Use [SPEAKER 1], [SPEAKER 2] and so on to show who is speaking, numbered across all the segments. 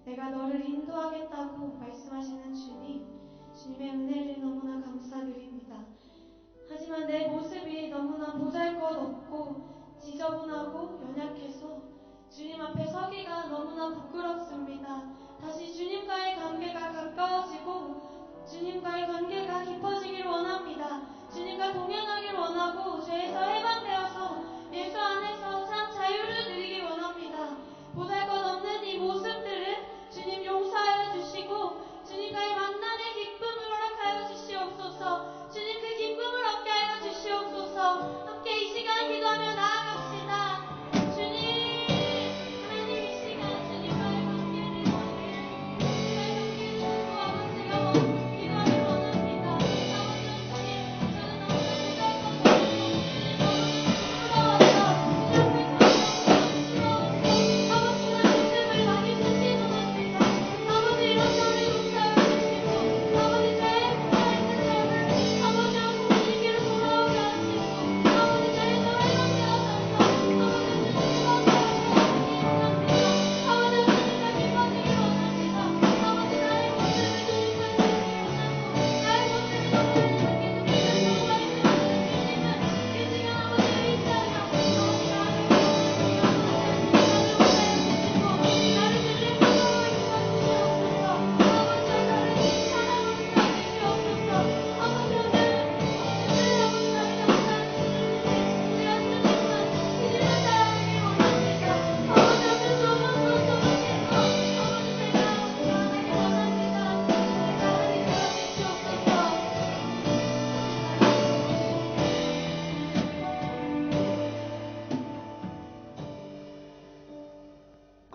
[SPEAKER 1] 내가 너를 인도하겠다고 말씀하시는 주님의 은혜를 너무나 감사드립니다. 하지만 내 모습이 너무나 보잘것없고 지저분하고 연약해서 주님 앞에 서기가 너무나 부끄럽습니다. 다시 주님과의 관계가 가까워지고 주님과의 관계가 깊어지길 원합니다. 주님과 동행하길 원하고 죄에서 해방되어서 예수 안에서 참 자유를 누리길 원합니다. 보잘것없는 이 모습들을 주님 용서하여 주시고 주님과의 만남의 기쁨을 허락하여 주시옵소서. 주님 그 기쁨을 얻게 하여 주시옵소서. 함께 이 시간 기도하며 나아갑시다.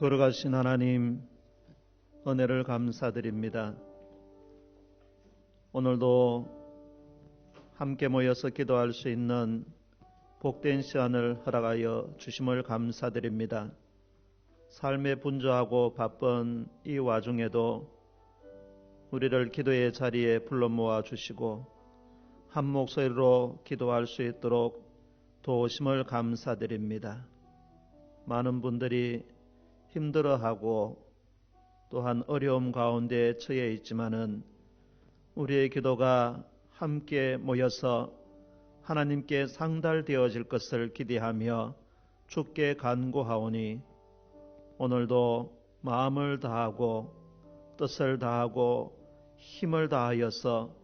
[SPEAKER 2] 거룩하신 하나님, 은혜를 감사드립니다. 오늘도 함께 모여서 기도할 수 있는 복된 시간을 허락하여 주심을 감사드립니다. 삶에 분주하고 바쁜 이 와중에도 우리를 기도의 자리에 불러 모아 주시고 한 목소리로 기도할 수 있도록 도우심을 감사드립니다. 많은 분들이 힘들어하고 또한 어려움 가운데 처해 있지만은 우리의 기도가 함께 모여서 하나님께 상달되어질 것을 기대하며 주께 간구하오니 오늘도 마음을 다하고 뜻을 다하고 힘을 다하여서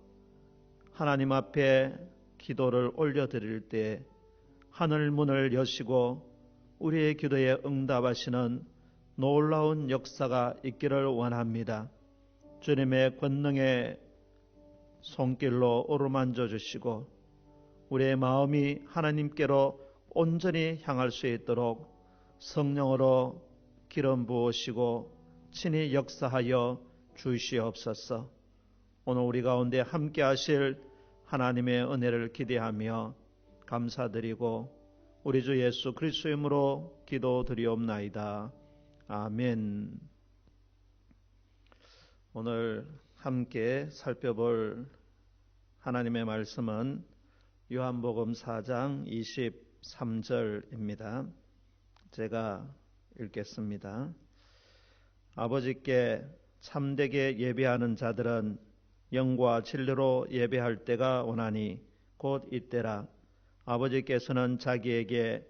[SPEAKER 2] 하나님 앞에 기도를 올려드릴 때 하늘 문을 여시고 우리의 기도에 응답하시는 놀라운 역사가 있기를 원합니다. 주님의 권능의 손길로 어루만져 주시고 우리의 마음이 하나님께로 온전히 향할 수 있도록 성령으로 기름 부으시고 친히 역사하여 주시옵소서. 오늘 우리 가운데 함께 하실 하나님의 은혜를 기대하며 감사드리고 우리 주 예수 그리스도의 이름으로 기도드리옵나이다. 아멘. 오늘 함께 살펴볼 하나님의 말씀은 요한복음 4장 23절입니다. 제가 읽겠습니다. 아버지께 참되게 예배하는 자들은 영과 진리로 예배할 때가 오나니 곧 이때라. 아버지께서는 자기에게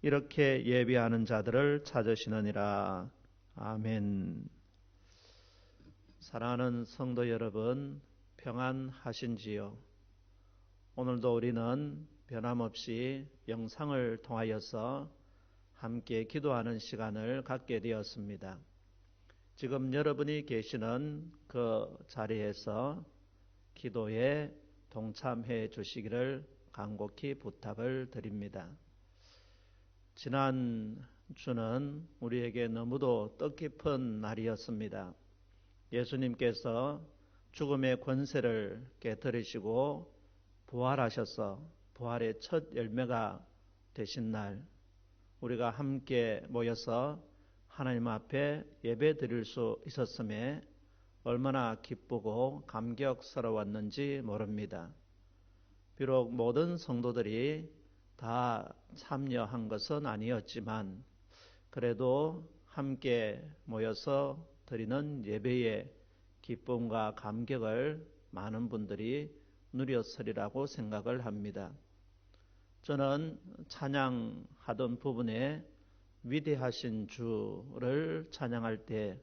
[SPEAKER 2] 이렇게 예배하는 자들을 찾으시느니라. 아멘. 사랑하는 성도 여러분, 평안하신지요? 오늘도 우리는 변함없이 영상을 통하여서 함께 기도하는 시간을 갖게 되었습니다. 지금 여러분이 계시는 그 자리에서 기도에 동참해 주시기를 간곡히 부탁을 드립니다. 지난 주는 우리에게 너무도 뜻깊은 날이었습니다. 예수님께서 죽음의 권세를 깨뜨리시고 부활하셔서 부활의 첫 열매가 되신 날, 우리가 함께 모여서 하나님 앞에 예배 드릴 수 있었음에 얼마나 기쁘고 감격스러웠는지 모릅니다. 비록 모든 성도들이 다 참여한 것은 아니었지만 그래도 함께 모여서 드리는 예배의 기쁨과 감격을 많은 분들이 누렸으리라고 생각을 합니다. 저는 찬양하던 부분에 위대하신 주를 찬양할 때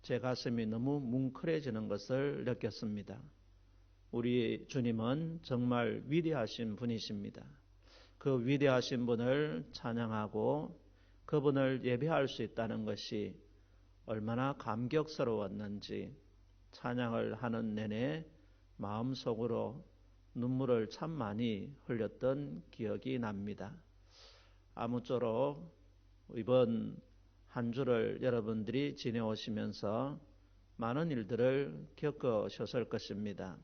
[SPEAKER 2] 제 가슴이 너무 뭉클해지는 것을 느꼈습니다. 우리 주님은 정말 위대하신 분이십니다. 그 위대하신 분을 찬양하고 그분을 예배할 수 있다는 것이 얼마나 감격스러웠는지 찬양을 하는 내내 마음속으로 눈물을 참 많이 흘렸던 기억이 납니다. 아무쪼록 이번 한 주를 여러분들이 지내오시면서 많은 일들을 겪으셨을 것입니다.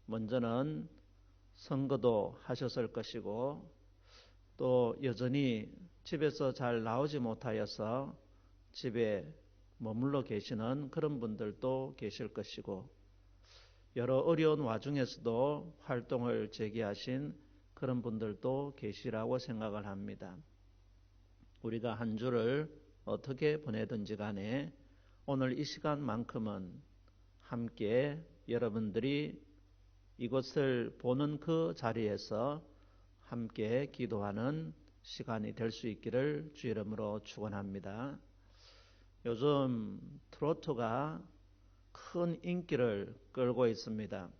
[SPEAKER 2] 먼저는 선거도 하셨을 것이고 또 여전히 집에서 잘 나오지 못하여서 집에 머물러 계시는 그런 분들도 계실 것이고 여러 어려운 와중에서도 활동을 재개하신 그런 분들도 계시라고 생각을 합니다. 우리가 한 주를 어떻게 보내든지 간에 오늘 이 시간만큼은 함께 여러분들이 이것을 보는 그 자리에서 함께 기도하는 시간이 될 수 있기를 주 이름으로 축원합니다. 요즘 트로트가 큰 인기를 끌고 있습니다.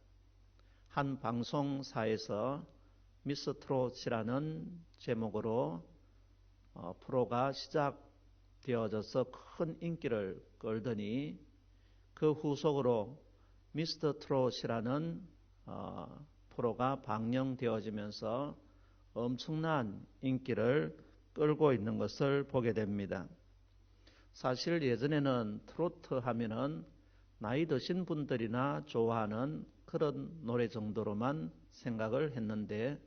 [SPEAKER 2] 한 방송사에서 미스 트롯이라는 제목으로 프로가 시작되어져서 큰 인기를 끌더니 그 후속으로 미스터 트롯이라는 프로가 방영되어지면서 엄청난 인기를 끌고 있는 것을 보게 됩니다. 사실 예전에는 트로트 하면은 나이 드신 분들이나 좋아하는 그런 노래 정도로만 생각을 했는데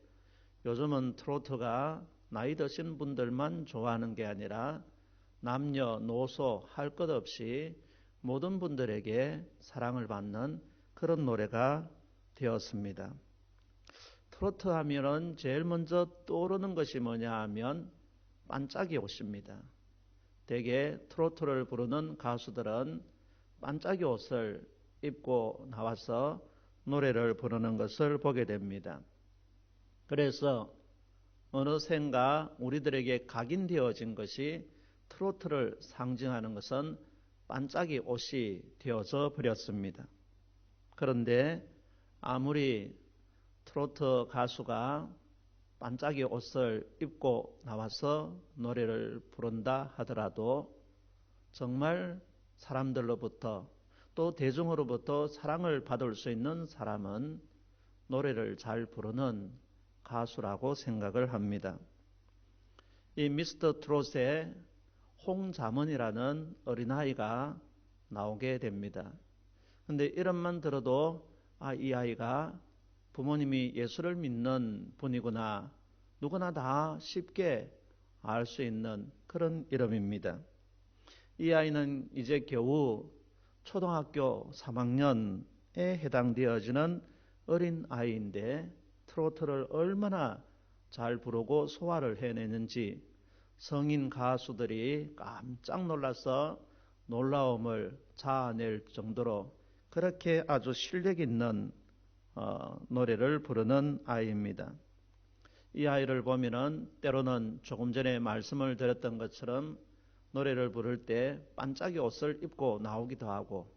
[SPEAKER 2] 요즘은 트로트가 나이 드신 분들만 좋아하는 게 아니라 남녀노소 할 것 없이 모든 분들에게 사랑을 받는 그런 노래가 되었습니다. 트로트 하면은 제일 먼저 떠오르는 것이 뭐냐 하면 반짝이 옷입니다. 대개 트로트를 부르는 가수들은 반짝이 옷을 입고 나와서 노래를 부르는 것을 보게 됩니다. 그래서 어느샌가 우리들에게 각인되어진 것이 트로트를 상징하는 것은 반짝이 옷이 되어져 버렸습니다. 그런데 아무리 트로트 가수가 반짝이 옷을 입고 나와서 노래를 부른다 하더라도 정말 사람들로부터 또 대중으로부터 사랑을 받을 수 있는 사람은 노래를 잘 부르는 가수라고 생각을 합니다. 이 미스터 트롯에 홍자문이라는 어린아이가 나오게 됩니다. 근데 이름만 들어도 이 아이가 부모님이 예수를 믿는 분이구나 누구나 다 쉽게 알 수 있는 그런 이름입니다. 이 아이는 이제 겨우 초등학교 3학년에 해당되어지는 어린 아이인데 트로트를 얼마나 잘 부르고 소화를 해내는지 성인 가수들이 깜짝 놀라서 놀라움을 자아낼 정도로 그렇게 아주 실력 있는 노래를 부르는 아이입니다. 이 아이를 보면은 때로는 조금 전에 말씀을 드렸던 것처럼 노래를 부를 때 반짝이 옷을 입고 나오기도 하고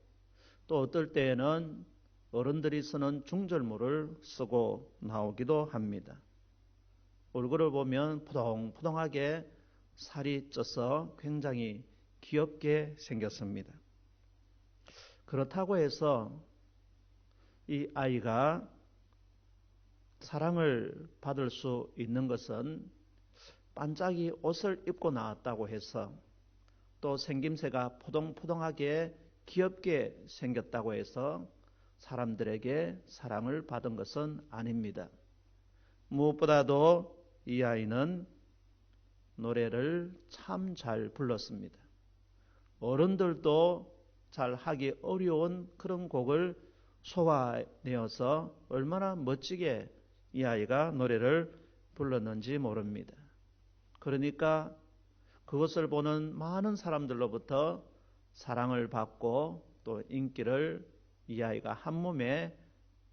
[SPEAKER 2] 또 어떨 때에는 어른들이 쓰는 중절모를 쓰고 나오기도 합니다. 얼굴을 보면 푸동푸동하게 살이 쪄서 굉장히 귀엽게 생겼습니다. 그렇다고 해서 이 아이가 사랑을 받을 수 있는 것은 반짝이 옷을 입고 나왔다고 해서 또 생김새가 포동포동하게 귀엽게 생겼다고 해서 사람들에게 사랑을 받은 것은 아닙니다. 무엇보다도 이 아이는 노래를 참 잘 불렀습니다. 어른들도 잘 하기 어려운 그런 곡을 소화내어서 얼마나 멋지게 이 아이가 노래를 불렀는지 모릅니다. 그러니까 그것을 보는 많은 사람들로부터 사랑을 받고 또 인기를 이 아이가 한 몸에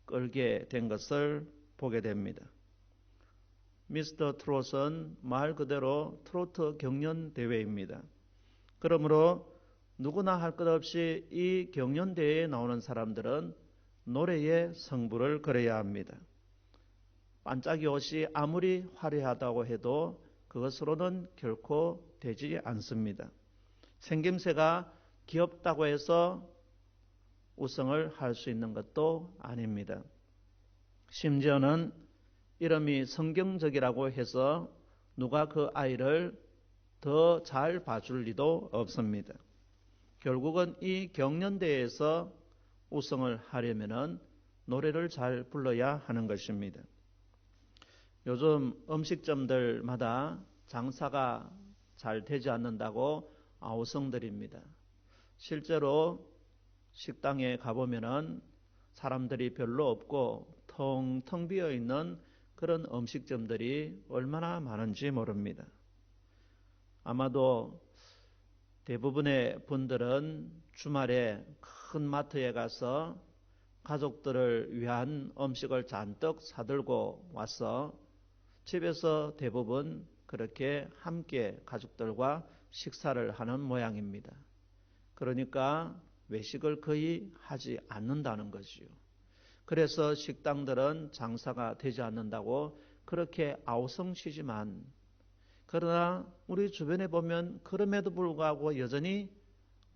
[SPEAKER 2] 끌게 된 것을 보게 됩니다. 미스터 트롯은 말 그대로 트로트 경연 대회입니다. 그러므로 누구나 할 것 없이 이 경연 대회에 나오는 사람들은 노래에 승부를 걸어야 합니다. 반짝이 옷이 아무리 화려하다고 해도 그것으로는 결코 되지 않습니다. 생김새가 귀엽다고 해서 우승을 할 수 있는 것도 아닙니다. 심지어는 이름이 성경적이라고 해서 누가 그 아이를 더 잘 봐줄 리도 없습니다. 결국은 이 경연대회에서 우승을 하려면 노래를 잘 불러야 하는 것입니다. 요즘 음식점들마다 장사가 잘 되지 않는다고 아우성들입니다. 실제로 식당에 가보면은 사람들이 별로 없고 텅텅 비어 있는 그런 음식점들이 얼마나 많은지 모릅니다. 아마도 대부분의 분들은 주말에 큰 마트에 가서 가족들을 위한 음식을 잔뜩 사들고 와서 집에서 대부분 그렇게 함께 가족들과 식사를 하는 모양입니다. 그러니까 외식을 거의 하지 않는다는 거지요. 그래서 식당들은 장사가 되지 않는다고 그렇게 아우성치지만, 그러나 우리 주변에 보면 그럼에도 불구하고 여전히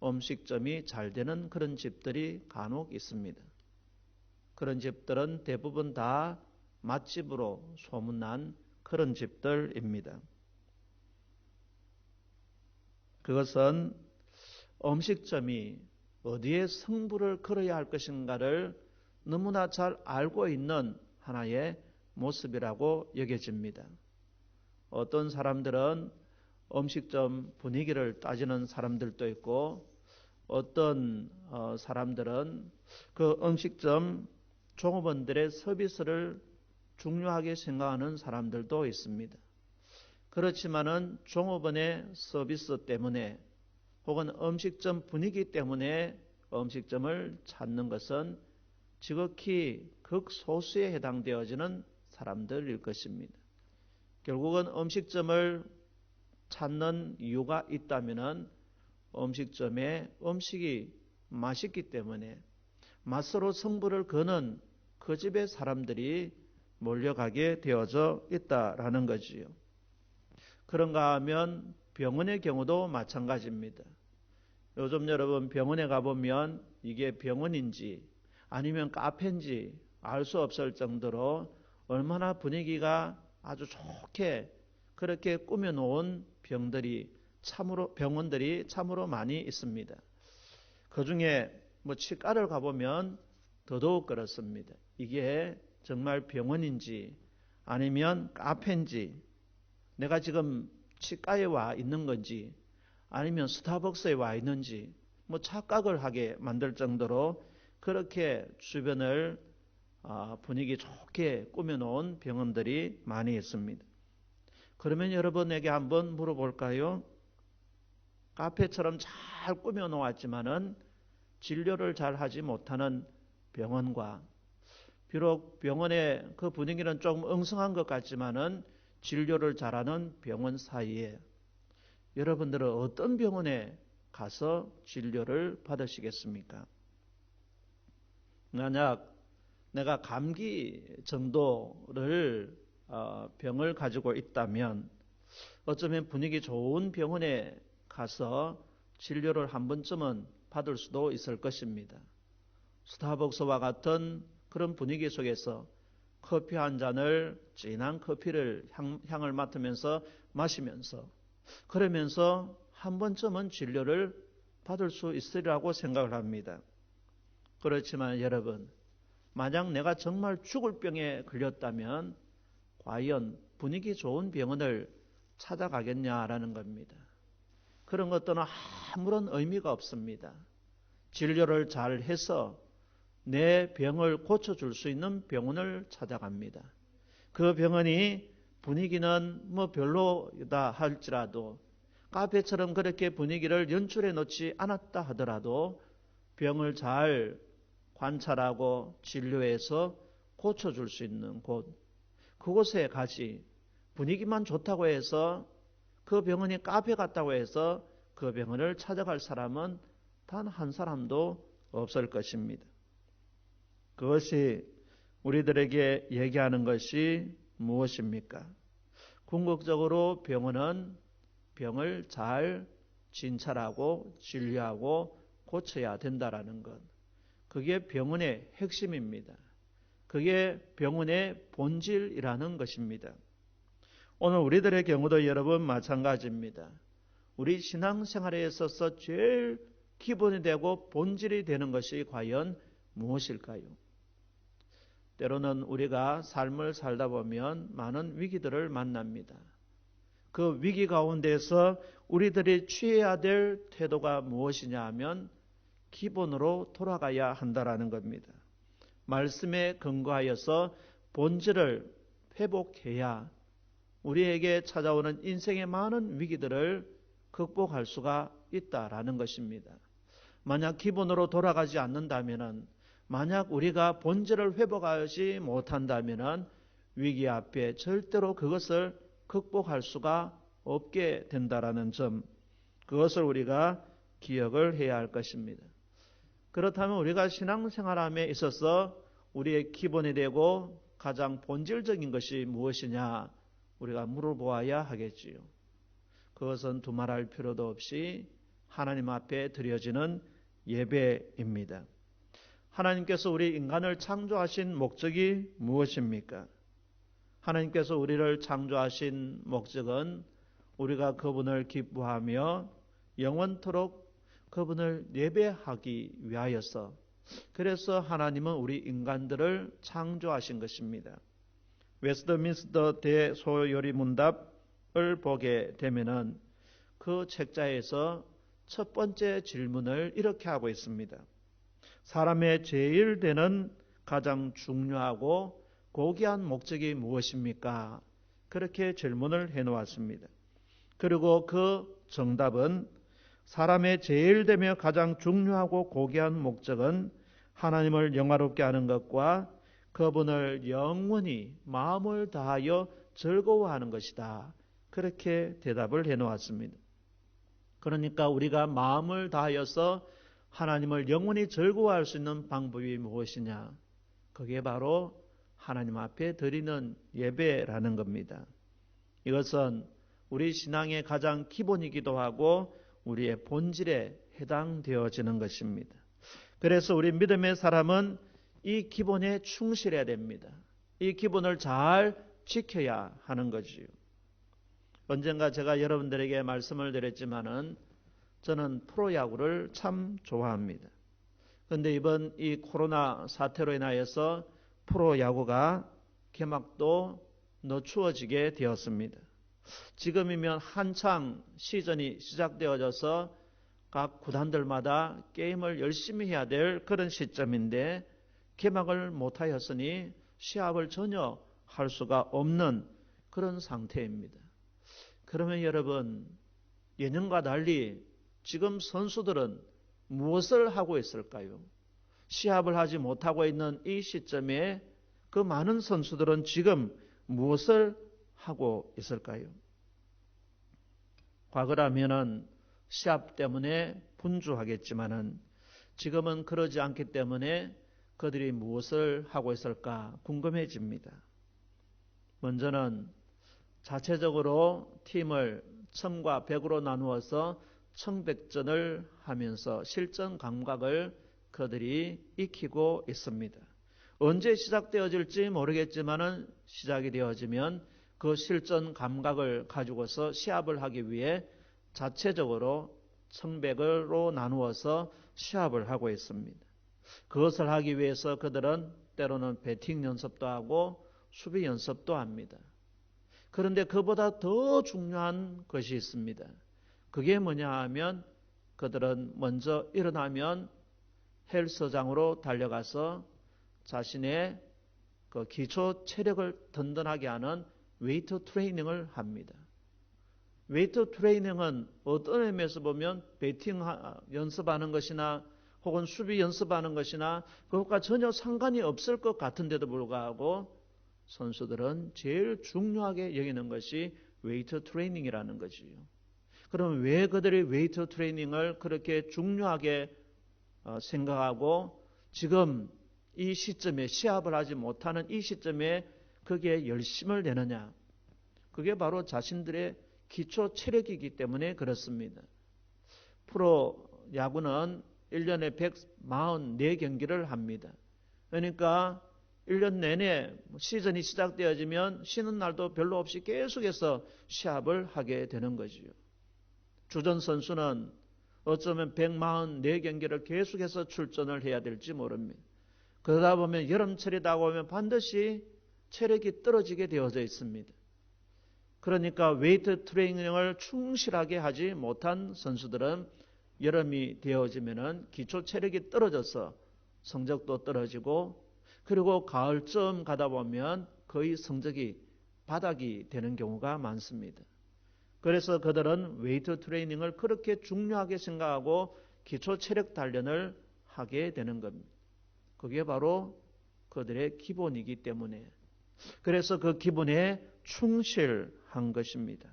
[SPEAKER 2] 음식점이 잘 되는 그런 집들이 간혹 있습니다. 그런 집들은 대부분 다 맛집으로 소문난 그런 집들입니다. 그것은 음식점이 어디에 승부를 걸어야 할 것인가를 너무나 잘 알고 있는 하나의 모습이라고 여겨집니다. 어떤 사람들은 음식점 분위기를 따지는 사람들도 있고, 어떤 사람들은 그 음식점 종업원들의 서비스를 중요하게 생각하는 사람들도 있습니다. 그렇지만은 종업원의 서비스 때문에 혹은 음식점 분위기 때문에 음식점을 찾는 것은 지극히 극소수에 해당되어지는 사람들일 것입니다. 결국은 음식점을 찾는 이유가 있다면은 음식점에 음식이 맛있기 때문에 맛으로 승부를 거는 그 집의 사람들이 몰려가게 되어져 있다라는 거지요. 그런가 하면 병원의 경우도 마찬가지입니다. 요즘 여러분 병원에 가보면 이게 병원인지 아니면 카페인지 알 수 없을 정도로 얼마나 분위기가 아주 좋게 그렇게 꾸며놓은 병원들이 참으로 많이 있습니다. 그 중에 치과를 가보면 더더욱 그렇습니다. 이게 정말 병원인지 아니면 카페인지, 내가 지금 치과에 와 있는 건지 아니면 스타벅스에 와 있는지 착각을 하게 만들 정도로 그렇게 주변을 분위기 좋게 꾸며놓은 병원들이 많이 있습니다. 그러면 여러분에게 한번 물어볼까요? 카페처럼 잘 꾸며놓았지만은 진료를 잘 하지 못하는 병원과, 비록 병원의 그 분위기는 조금 엉성한 것 같지만은 진료를 잘하는 병원 사이에 여러분들은 어떤 병원에 가서 진료를 받으시겠습니까? 만약 내가 감기 정도를 병을 가지고 있다면 어쩌면 분위기 좋은 병원에 가서 진료를 한 번쯤은 받을 수도 있을 것입니다. 스타벅스와 같은 그런 분위기 속에서 커피 한 잔을, 진한 커피를 향을 맡으면서 마시면서, 그러면서 한 번쯤은 진료를 받을 수 있으리라고 생각을 합니다. 그렇지만 여러분, 만약 내가 정말 죽을 병에 걸렸다면 과연 분위기 좋은 병원을 찾아가겠냐라는 겁니다. 그런 것들은 아무런 의미가 없습니다. 진료를 잘 해서 내 병을 고쳐줄 수 있는 병원을 찾아갑니다. 그 병원이 분위기는 별로다 할지라도 카페처럼 그렇게 분위기를 연출해 놓지 않았다 하더라도 병을 잘 관찰하고 진료해서 고쳐줄 수 있는 곳, 그곳에 가지. 분위기만 좋다고 해서 그 병원이 카페 같다고 해서 그 병원을 찾아갈 사람은 단 한 사람도 없을 것입니다. 그것이 우리들에게 얘기하는 것이 무엇입니까? 궁극적으로 병원은 병을 잘 진찰하고 진료하고 고쳐야 된다라는 것. 그게 병원의 핵심입니다. 그게 병원의 본질이라는 것입니다. 오늘 우리들의 경우도 여러분 마찬가지입니다. 우리 신앙생활에 있어서 제일 기본이 되고 본질이 되는 것이 과연 무엇일까요? 때로는 우리가 삶을 살다 보면 많은 위기들을 만납니다. 그 위기 가운데서 우리들이 취해야 될 태도가 무엇이냐 하면 기본으로 돌아가야 한다라는 겁니다. 말씀에 근거하여서 본질을 회복해야 우리에게 찾아오는 인생의 많은 위기들을 극복할 수가 있다라는 것입니다. 만약 기본으로 돌아가지 않는다면, 만약 우리가 본질을 회복하지 못한다면 위기 앞에 절대로 그것을 극복할 수가 없게 된다라는 점, 그것을 우리가 기억을 해야 할 것입니다. 그렇다면 우리가 신앙생활함에 있어서 우리의 기본이 되고 가장 본질적인 것이 무엇이냐 우리가 물어보아야 하겠지요. 그것은 두말할 필요도 없이 하나님 앞에 드려지는 예배입니다. 하나님께서 우리 인간을 창조하신 목적이 무엇입니까? 하나님께서 우리를 창조하신 목적은 우리가 그분을 기뻐하며 영원토록 그분을 예배하기 위하여서, 그래서 하나님은 우리 인간들을 창조하신 것입니다. 웨스트민스터 대소요리 문답을 보게 되면은 그 책자에서 첫 번째 질문을 이렇게 하고 있습니다. 사람의 제일 되는 가장 중요하고 고귀한 목적이 무엇입니까? 그렇게 질문을 해놓았습니다. 그리고 그 정답은 사람의 제일 되며 가장 중요하고 고귀한 목적은 하나님을 영화롭게 하는 것과 그분을 영원히 마음을 다하여 즐거워하는 것이다. 그렇게 대답을 해놓았습니다. 그러니까 우리가 마음을 다하여서 하나님을 영원히 즐거워할 수 있는 방법이 무엇이냐? 그게 바로 하나님 앞에 드리는 예배라는 겁니다. 이것은 우리 신앙의 가장 기본이기도 하고 우리의 본질에 해당되어지는 것입니다. 그래서 우리 믿음의 사람은 이 기본에 충실해야 됩니다. 이 기본을 잘 지켜야 하는 거지요. 언젠가 제가 여러분들에게 말씀을 드렸지만은 저는 프로야구를 참 좋아합니다. 그런데 이번 이 코로나 사태로 인하여서 프로야구가 개막도 늦추어지게 되었습니다. 지금이면 한창 시즌이 시작되어져서 각 구단들마다 게임을 열심히 해야 될 그런 시점인데 개막을 못하였으니 시합을 전혀 할 수가 없는 그런 상태입니다. 그러면 여러분, 예년과 달리 지금 선수들은 무엇을 하고 있을까요? 시합을 하지 못하고 있는 이 시점에 그 많은 선수들은 지금 무엇을 하고 있을까요? 과거라면은 시합 때문에 분주하겠지만은 지금은 그러지 않기 때문에 그들이 무엇을 하고 있을까 궁금해집니다. 먼저는 자체적으로 팀을 1000과 100으로 나누어서 청백전을 하면서 실전 감각을 그들이 익히고 있습니다. 언제 시작되어질지 모르겠지만은 시작이 되어지면 그 실전 감각을 가지고서 시합을 하기 위해 자체적으로 청백으로 나누어서 시합을 하고 있습니다. 그것을 하기 위해서 그들은 때로는 배팅 연습도 하고 수비 연습도 합니다. 그런데 그보다 더 중요한 것이 있습니다. 그게 뭐냐 하면 그들은 먼저 일어나면 헬스장으로 달려가서 자신의 그 기초 체력을 든든하게 하는 웨이트 트레이닝을 합니다. 웨이트 트레이닝은 어떤 의미에서 보면 배팅 연습하는 것이나 혹은 수비 연습하는 것이나 그것과 전혀 상관이 없을 것 같은데도 불구하고 선수들은 제일 중요하게 여기는 것이 웨이트 트레이닝이라는 거지요. 그럼 왜 그들이 웨이트 트레이닝을 그렇게 중요하게 생각하고 지금 이 시점에 시합을 하지 못하는 이 시점에 거기에 열심을 내느냐? 그게 바로 자신들의 기초 체력이기 때문에 그렇습니다. 프로 야구는 1년에 144경기를 합니다. 그러니까 1년 내내 시즌이 시작되어지면 쉬는 날도 별로 없이 계속해서 시합을 하게 되는 거지요. 주전 선수는 어쩌면 144경기를 계속해서 출전을 해야 될지 모릅니다. 그러다 보면 여름철이 다가오면 반드시 체력이 떨어지게 되어져 있습니다. 그러니까 웨이트 트레이닝을 충실하게 하지 못한 선수들은 여름이 되어지면은 기초 체력이 떨어져서 성적도 떨어지고 그리고 가을쯤 가다 보면 거의 성적이 바닥이 되는 경우가 많습니다. 그래서 그들은 웨이트 트레이닝을 그렇게 중요하게 생각하고 기초 체력 단련을 하게 되는 겁니다. 그게 바로 그들의 기본이기 때문에 그래서 그 기본에 충실한 것입니다.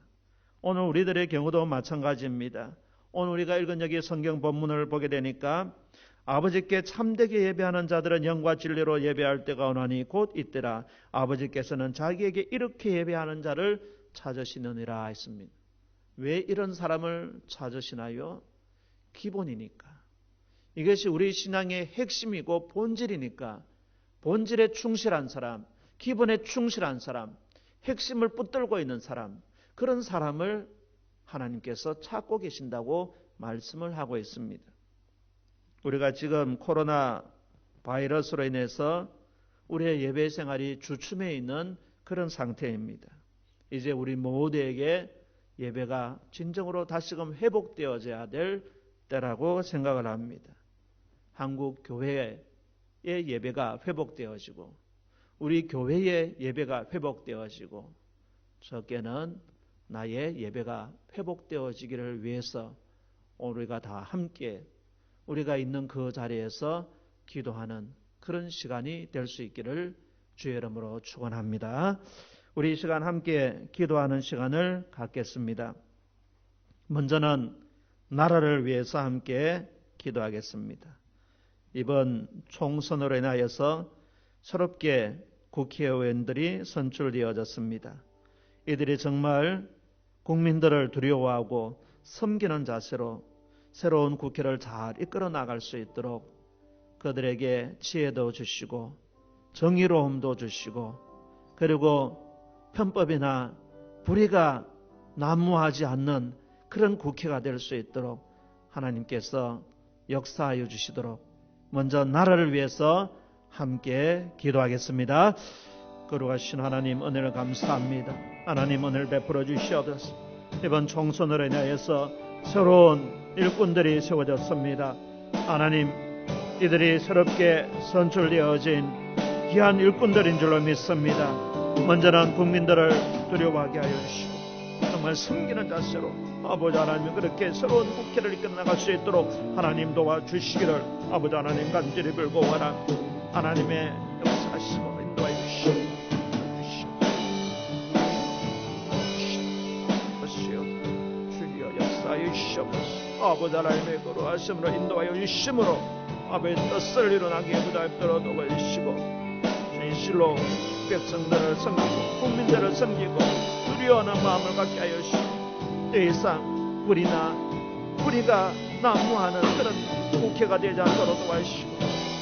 [SPEAKER 2] 오늘 우리들의 경우도 마찬가지입니다. 오늘 우리가 읽은 여기 성경 본문을 보게 되니까 아버지께 참되게 예배하는 자들은 영과 진리로 예배할 때가 오나니 곧 이때라. 아버지께서는 자기에게 이렇게 예배하는 자를 찾으시느니라 했습니다. 왜 이런 사람을 찾으시나요? 기본이니까. 이것이 우리 신앙의 핵심이고 본질이니까 본질에 충실한 사람, 기본에 충실한 사람, 핵심을 붙들고 있는 사람, 그런 사람을 하나님께서 찾고 계신다고 말씀을 하고 있습니다. 우리가 지금 코로나 바이러스로 인해서 우리의 예배 생활이 주춤해 있는 그런 상태입니다. 이제 우리 모두에게 예배가 진정으로 다시금 회복되어져야 될 때라고 생각을 합니다. 한국 교회의 예배가 회복되어지고 우리 교회의 예배가 회복되어지고 적게는 나의 예배가 회복되어지기를 위해서 우리가 다 함께 우리가 있는 그 자리에서 기도하는 그런 시간이 될 수 있기를 주의 이름으로 축원합니다. 우리 이 시간 함께 기도하는 시간을 갖겠습니다. 먼저는 나라를 위해서 함께 기도하겠습니다. 이번 총선으로 인하여서 새롭게 국회의원들이 선출되어졌습니다. 이들이 정말 국민들을 두려워하고 섬기는 자세로 새로운 국회를 잘 이끌어 나갈 수 있도록 그들에게 지혜도 주시고 정의로움도 주시고 그리고 편법이나 불의가 난무하지 않는 그런 국회가 될 수 있도록 하나님께서 역사하여 주시도록 먼저 나라를 위해서 함께 기도하겠습니다. 거룩하신 하나님 은혜를 감사합니다. 하나님 은혜를 베풀어 주시옵소서. 이번 총선으로 인하여서 새로운 일꾼들이 세워졌습니다. 하나님 이들이 새롭게 선출되어진 귀한 일꾼들인 줄로 믿습니다. 먼저는 국민들을 두려워하게 하여 주시고 정말 섬기는 자세로 아버지 하나님 그렇게 새로운 국회를 이끌어 나갈 수 있도록 하나님 도와주시기를 아버지 하나님 간절히 빌고와라. 하나님의 역사하시고 인도하여 주시고 주여 역사하여 주시옵소서. 아버지 하나님의 거룩하심으로 인도하여 주심으로 아버지 뜻을 이루나게 부담도록 도와주시고 진실로 백성들을 섬기고 국민들을 섬기고 두려워하는 마음을 갖게 하여 주시고 더 이상 불의가 난무하는 그런 국회가 되지 않도록 도와주시고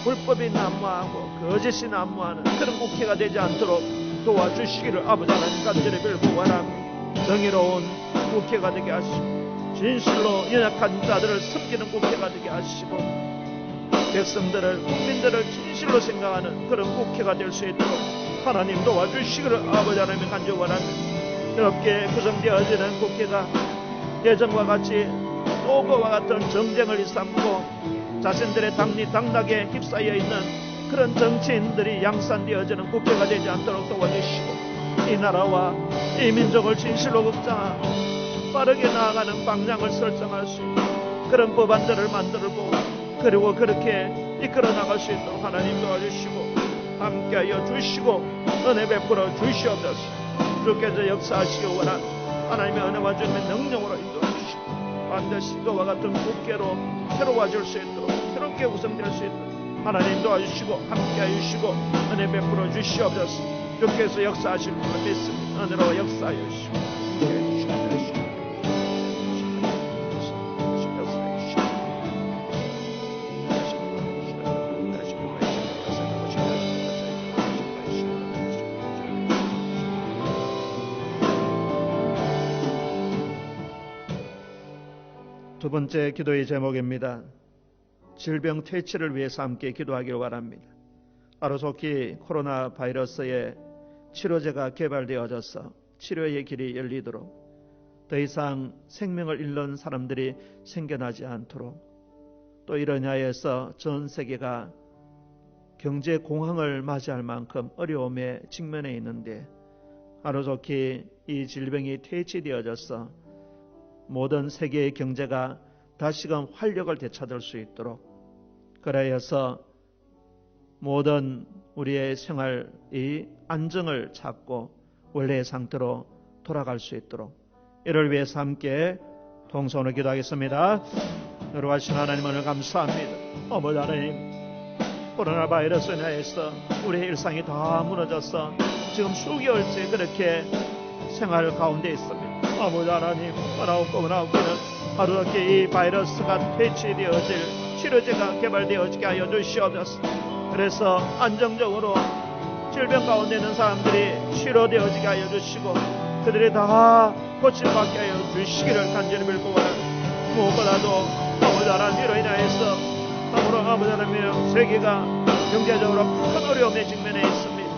[SPEAKER 2] 불법이 난무하고 거짓이 난무하는 그런 국회가 되지 않도록 도와주시기를 아버지 하나님 간절히 빌고 바랍니다. 정의로운 국회가 되게 하시고 진실로 연약한 자들을 섬기는 국회가 되게 하시고 백성들을 국민들을 진실로 생각하는 그런 국회가 될 수 있도록 하나님 도와주시기를 아버지 하나님 간절히 원합니다. 이렇게 구성되어지는 국회가 예전과 같이 노고와 같은 정쟁을 일삼고 자신들의 당락에 휩싸여 있는 그런 정치인들이 양산되어지는 국회가 되지 않도록 도와주시고 이 나라와 이 민족을 진실로 걱정하고 빠르게 나아가는 방향을 설정할 수 있는 그런 법안들을 만들고 그리고 그렇게 이끌어 나갈 수 있도록 하나님 도와주시고 함께하여 주시고 은혜 베풀어 주시옵소서. 주께서 역사하시기 원한 하나님의 은혜와 주님의 능력으로 인도해 주시고 반드시 그와 같은 국회로 새로워질 수 있도록 새롭게 구성될 수 있도록 하나님 도와주시고 함께하여 주시고 은혜 베풀어 주시옵소서. 주께서 역사하실 줄 믿습니다. 은혜로 역사하여 주시고 함께하여 주시고 두 번째 기도의 제목입니다. 질병 퇴치를 위해서 함께 기도하기를 바랍니다. 하루속히 코로나 바이러스의 치료제가 개발되어져서 치료의 길이 열리도록 더 이상 생명을 잃는 사람들이 생겨나지 않도록 또 이런 하에서 전 세계가 경제 공황을 맞이할 만큼 어려움에 직면해 있는데 하루속히 이 질병이 퇴치되어져서 모든 세계의 경제가 다시금 활력을 되찾을 수 있도록 그래서 모든 우리의 생활이 안정을 찾고 원래의 상태로 돌아갈 수 있도록 이를 위해서 함께 동성으로 기도하겠습니다. 여러분 하나님 오늘 감사합니다. 어머니 하나님 코로나 바이러스에 인해서 우리의 일상이 다 무너져서 지금 수개월째 그렇게 생활 가운데 있습니다. 아버지 하나님 원하옵기는 하루속히 이 바이러스가 퇴치되어질 치료제가 개발되어지게 하여 주시옵소서. 그래서 안정적으로 질병 가운데 있는 사람들이 치료되어지게 하여 주시고 그들이 다 고침받게 하여 주시기를 간절히 빌고 원합니다. 무엇보다도 아버지 하나님으로 인하여서 아무로 아버지 하나님 세계가 경제적으로 큰 어려움에 직면해 있습니다.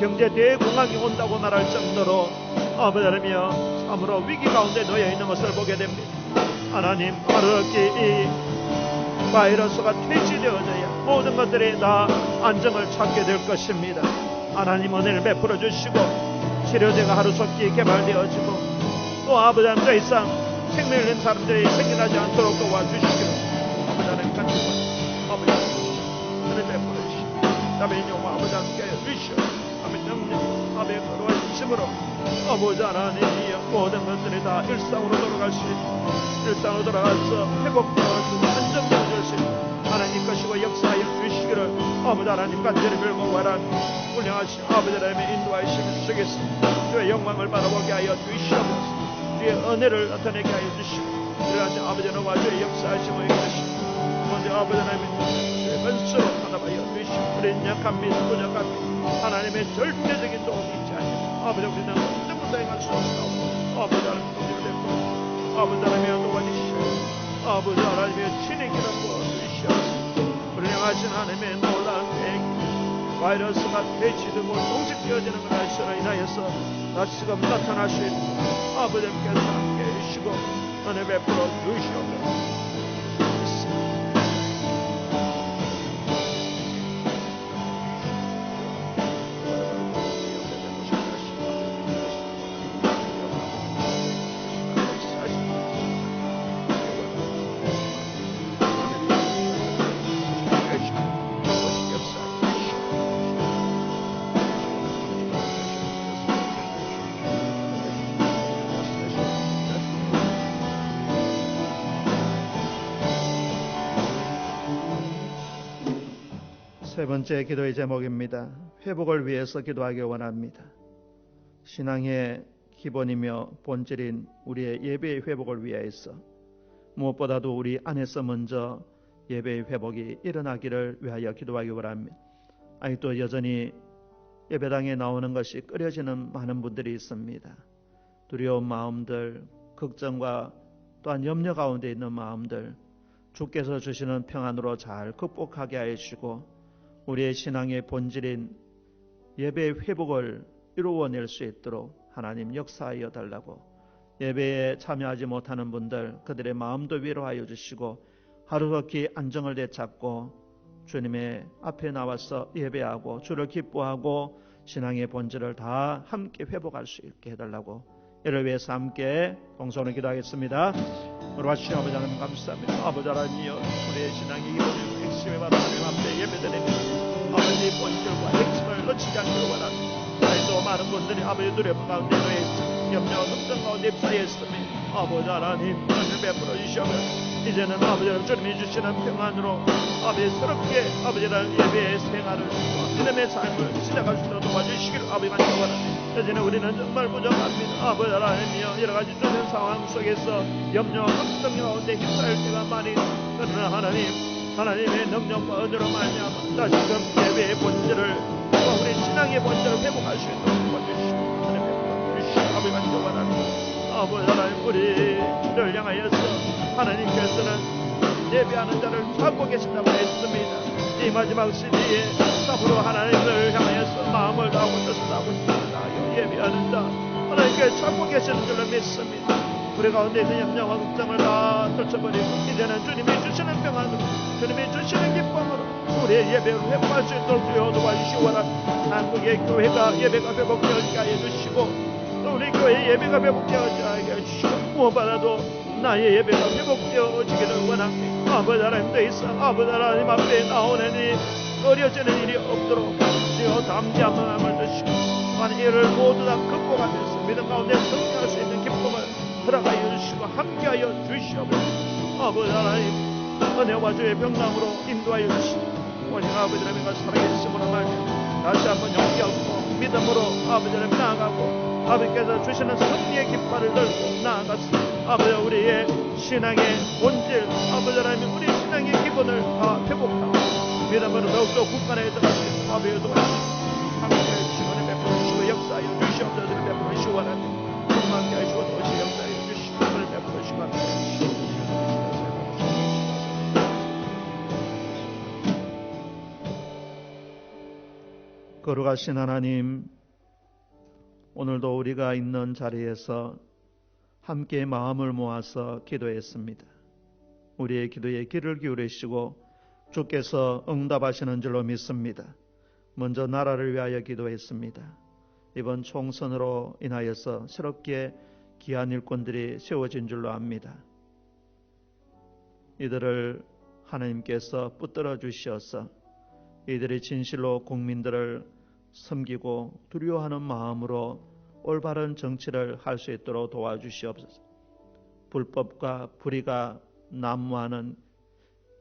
[SPEAKER 2] 경제 대공황이 온다고 말할 정도로 아버지 하나님 참으로 위기 가운데 놓여 있는 것을 보게 됩니다. 하나님 하루속히 이 바이러스가 퇴치되어져야 모든 것들이 다 안정을 찾게 될 것입니다. 하나님 은혜를 베풀어 주시고 치료제가 하루속히 개발되어지고 또 아버지 하나님 더 이상 생명을 잃는 사람들이 생겨나지 않도록 도와주시기를 아버지 하나님 간절히 아버지 하나님 은혜 베풀어 주시고 아멘 영광 아버지 함께 주시오. 아멘 능력 아멘 거룩한 힘으로 아버지 하나님이여 모든 것들이 다 일상으로 돌아갈 수 있고 일상으로 돌아가서 회복되어지고 안정되어질 수 있고 하나님 것이고 역사하여 주시기를 아버지 하나님 간절히 빌고 바랍니다. 훌륭하신 아버지 하나님의 인도하심을 속에서 주의 영광을 바라보게 하여 주시옵소서. 주의 은혜를 나타내게 하여 주시고 훌륭하신 아버지 하나님과 주의 역사하심을 이루시고 먼저 아버지 하나님의 주의 은수로 하나하여 주시고 우리는 약합니다. 부족합니다. 하나님의 절대적인 도움이 있지 않습니다. 아버지 우리는 어떤 행할 수 없사오고 아버지 하나님 도움을 베풀어 아버지 하나님의 도와주시오. 아버지 하나님의 친히 기름 부어주시옵소서. 불량하신 하나님의 놀라운 계획 바이러스가 퇴치되고 종식되어지는 것으로 인하여서 다시금 나타날 수 있는 아버지께서 함께 해주시고 은혜 베풀어 주시옵소서. 세 번째 기도의 제목입니다. 회복을 위해서 기도하기 원합니다. 신앙의 기본이며 본질인 우리의 예배의 회복을 위하여서 무엇보다도 우리 안에서 먼저 예배의 회복이 일어나기를 위하여 기도하기 원합니다. 아직도 여전히 예배당에 나오는 것이 꺼려지는 많은 분들이 있습니다. 두려운 마음들, 걱정과 또한 염려 가운데 있는 마음들 주께서 주시는 평안으로 잘 극복하게 하여 주시고 우리의 신앙의 본질인 예배의 회복을 이루어낼 수 있도록 하나님 역사하여 달라고 예배에 참여하지 못하는 분들 그들의 마음도 위로하여 주시고 하루속히 안정을 되찾고 주님의 앞에 나와서 예배하고 주를 기뻐하고 신앙의 본질을 다 함께 회복할 수 있게 해달라고 이를 위해서 함께 동성으로 기도하겠습니다. 우리 하시는 아버지 하나님 감사합니다. 아버지 하나님이여, 우리의 신앙의 기본이고 핵심이 바로 하나님 앞에 예배드립니다. 아버지 본질과 핵심을 놓치지 않기를 원합니다. 또 많은 분들이 아버지 두려움 가운데 놓여 있습니다. 염려와 걱정 가운데 휩싸여 있습니다. 아버지 하나님 은혜를 베풀어 주시옵소서. 이제는 아버지 하나님 주님이 주시는 평안으로 아버지 새롭게 아버지 하나님 예배의 생활을 믿음의 삶을 시작할 수 있도록 도와주시기를 아버지 간절합니다. 이제는 우리는 정말 부족합니다. 아버지 하나님이여, 여러 가지 주는 상황 속에서 염려와 걱정 가운데 휩싸일 때가 많이, 그러나 하나님의 능력과 은혜로 말미암아 다시금 예배의 본질을, 우리 신앙의 본질을 회복할 수 있도록 도와주시고 아버지 간절합니다. 아버지 하나님, 우리를 향하여서 하나님께서는 예배하는 자를 찾고 계신다고 했습니다. 이 마지막 시대에 앞으로 하나님을 향하여서 마음을 다하고 뜻을 다하고 싶습니다. 예배하는 자 하나님께 찾고 계시는 줄로 믿습니다. 우리 가운데 있는 염려와 걱정을 다 떨쳐버리고 이제는 주님이 주시는 평안으로, 주님이 주시는 기쁨으로 우리의 예배를 회복할 수 있도록 주여 도와주시기 원합니다. 한국의 교회가 예배가 회복되어지게 하여 주시고, 또 우리 교회의 예배가 회복되어지게 하여 주시고, 무엇보다도 나의 예배가 회복되어지기를 원합니다. 아버지 하나님, 더 이상 아버지 하나님 앞에 나오는 이 어려지는 일이 없도록 주여 담대한 마음을 주시고, 이를 모두 다 극복하면서 믿음 가운데 승리할 수 있는 기쁨을 들어가여 주시고 함께하여 주시옵소서. 아버지 하나님, 은혜와 주의 평강으로 인도하여 주시고, 오직 아버지 하나님과 살아계심으로 말미암아 다시 한번 용기 얻고 믿음으로 아버지 하나님 나아가고, 아버지께서 주시는 승리의 깃발을 들고 나아가서 아버지 우리의 신앙의 본질, 아버지 하나님 우리 신앙의 기본을 다 회복하고 믿음으로 더욱더 굳건하게 들어갈 수 있는 아버지의 도와주시고 함께하여 주시고 은혜 베풀어 주시고 역사하여 주시옵소서. 베풀어 주시고 원하는 충만케 하시고 도시 역사하여 주시고 은혜 베풀어 주시고 함께하여 주시고 거룩하신 하나님, 오늘도 우리가 있는 자리에서 함께 마음을 모아서 기도했습니다. 우리의 기도에 귀를 기울이시고 주께서 응답하시는 줄로 믿습니다. 먼저 나라를 위하여 기도했습니다. 이번 총선으로 인하여서 새롭게 귀한 일꾼들이 세워진 줄로 압니다. 이들을 하나님께서 붙들어 주셔서 이들이 진실로 국민들을 섬기고 두려워하는 마음으로 올바른 정치를 할 수 있도록 도와주시옵소서. 불법과 불의가 난무하는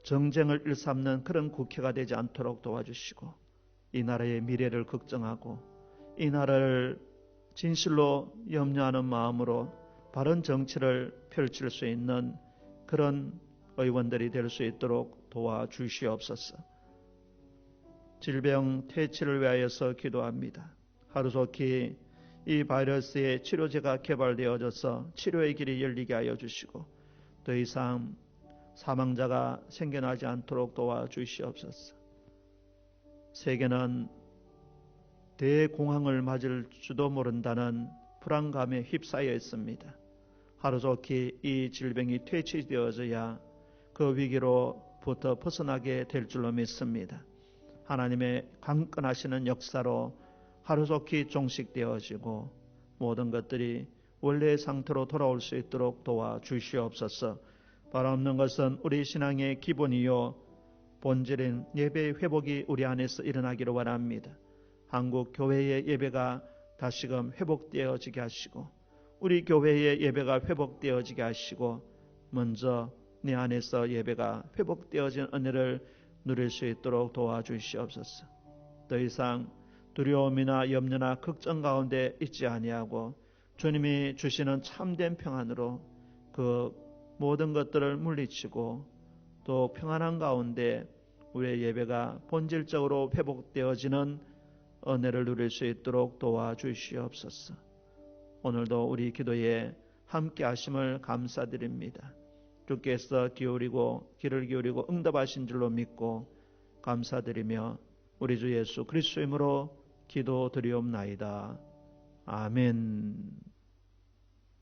[SPEAKER 2] 정쟁을 일삼는 그런 국회가 되지 않도록 도와주시고, 이 나라의 미래를 걱정하고 이 나라를 진실로 염려하는 마음으로 바른 정치를 펼칠 수 있는 그런 의원들이 될 수 있도록 도와주시옵소서. 질병 퇴치를 위하여서 기도합니다. 하루속히 이 바이러스의 치료제가 개발되어져서 치료의 길이 열리게 하여 주시고, 더 이상 사망자가 생겨나지 않도록 도와주시옵소서. 세계는 대공황을 맞을지도 모른다는 불안감에 휩싸여 있습니다. 하루속히 이 질병이 퇴치되어져야 그 위기로부터 벗어나게 될 줄로 믿습니다. 하나님의 강건하시는 역사로 하루속히 종식되어지고 모든 것들이 원래의 상태로 돌아올 수 있도록 도와주시옵소서. 바라옵는 것은 우리 신앙의 기본이요 본질인 예배의 회복이 우리 안에서 일어나기를 원합니다. 한국 교회의 예배가 다시금 회복되어지게 하시고, 우리 교회의 예배가 회복되어지게 하시고, 먼저 내 안에서 예배가 회복되어진 은혜를 누릴 수 있도록 도와주시옵소서. 더 이상 두려움이나 염려나 걱정 가운데 있지 아니하고 주님이 주시는 참된 평안으로 그 모든 것들을 물리치고 또 평안한 가운데 우리의 예배가 본질적으로 회복되어지는 은혜를 누릴 수 있도록 도와주시옵소서. 오늘도 우리 기도에 함께 하심을 감사드립니다. 주께서 귀를 기울이고 응답하신 줄로 믿고 감사드리며 우리 주 예수 그리스도 이름으로 기도드리옵나이다. 아멘.